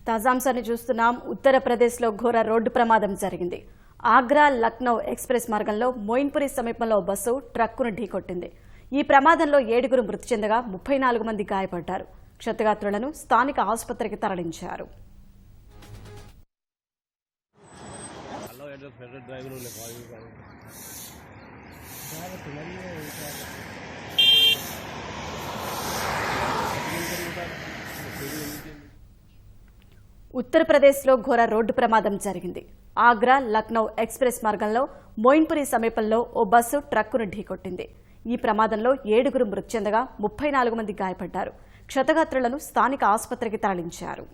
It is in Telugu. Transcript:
తాజాంశాన్ని చూస్తున్నాం. ఉత్తరప్రదేశ్లో ఘోర రోడ్డు ప్రమాదం జరిగింది. ఆగ్రా లక్నో ఎక్స్ప్రెస్ మార్గంలో మోయిన్పురి సమీపంలో బస్సు ట్రక్కును ఢీకొట్టింది. ఈ ప్రమాదంలో 7 మృతి చెందగా 34 మంది గాయపడ్డారు. క్షతగాత్రులను స్థానిక ఆసుపత్రికి తరలించారు. ఉత్తరప్రదేశ్లో ఘోర రోడ్డు ప్రమాదం జరిగింది. ఆగ్రా లక్నో ఎక్స్ప్రెస్ మార్గంలో మోయిన్పురి సమీపంలో ఓ బస్సు ట్రక్కును ఢీకొట్టింది. ఈ ప్రమాదంలో 7 మృతి చెందగా 34 మంది గాయపడ్డారు. క్షతగాత్రులను స్థానిక ఆసుపత్రికి తరలించారు.